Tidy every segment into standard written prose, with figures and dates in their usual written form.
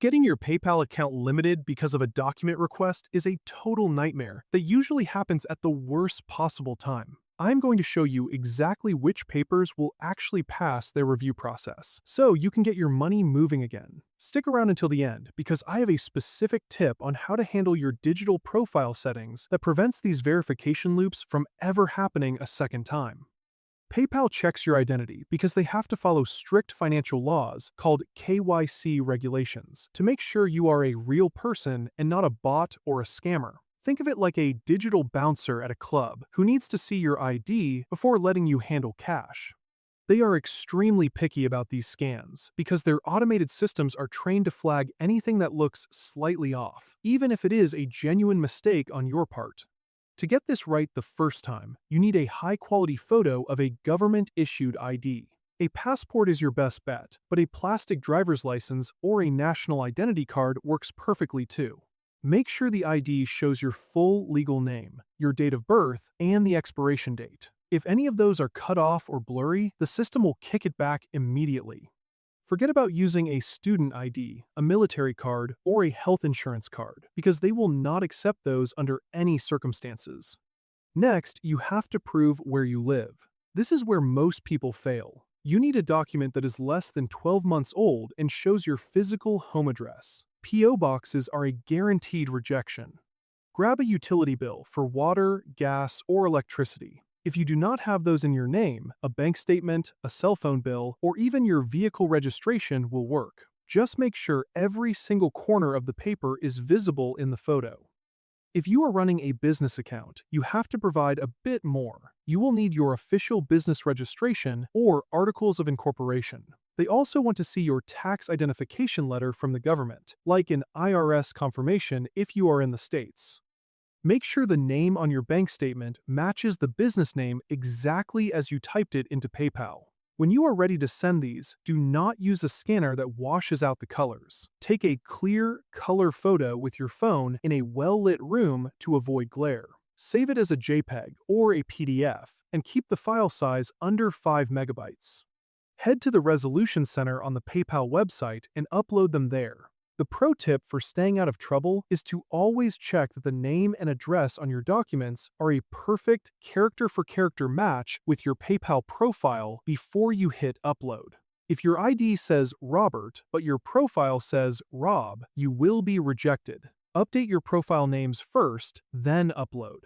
Getting your PayPal account limited because of a document request is a total nightmare that usually happens at the worst possible time. I'm going to show you exactly which papers will actually pass their review process, so you can get your money moving again. Stick around until the end because I have a specific tip on how to handle your digital profile settings that prevents these verification loops from ever happening a second time. PayPal checks your identity because they have to follow strict financial laws called KYC regulations to make sure you are a real person and not a bot or a scammer. Think of it like a digital bouncer at a club who needs to see your ID before letting you handle cash. They are extremely picky about these scans because their automated systems are trained to flag anything that looks slightly off, even if it is a genuine mistake on your part. To get this right the first time, you need a high-quality photo of a government-issued ID. A passport is your best bet, but a plastic driver's license or a national identity card works perfectly too. Make sure the ID shows your full legal name, your date of birth, and the expiration date. If any of those are cut off or blurry, the system will kick it back immediately. Forget about using a student ID, a military card, or a health insurance card, because they will not accept those under any circumstances. Next, you have to prove where you live. This is where most people fail. You need a document that is less than 12 months old and shows your physical home address. P.O. boxes are a guaranteed rejection. Grab a utility bill for water, gas, or electricity. If you do not have those in your name, a bank statement, a cell phone bill, or even your vehicle registration will work. Just make sure every single corner of the paper is visible in the photo. If you are running a business account, you have to provide a bit more. You will need your official business registration or articles of incorporation. They also want to see your tax identification letter from the government, like an IRS confirmation if you are in the States. Make sure the name on your bank statement matches the business name exactly as you typed it into PayPal. When you are ready to send these, do not use a scanner that washes out the colors. Take a clear, color photo with your phone in a well-lit room to avoid glare. Save it as a JPEG or a PDF, and keep the file size under 5 megabytes. Head to the Resolution Center on the PayPal website and upload them there. The pro tip for staying out of trouble is to always check that the name and address on your documents are a perfect character-for-character match with your PayPal profile before you hit upload. If your ID says Robert, but your profile says Rob, you will be rejected. Update your profile names first, then upload.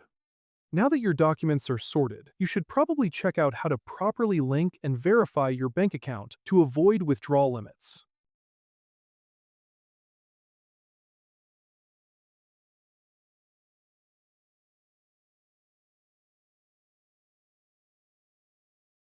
Now that your documents are sorted, you should probably check out how to properly link and verify your bank account to avoid withdrawal limits.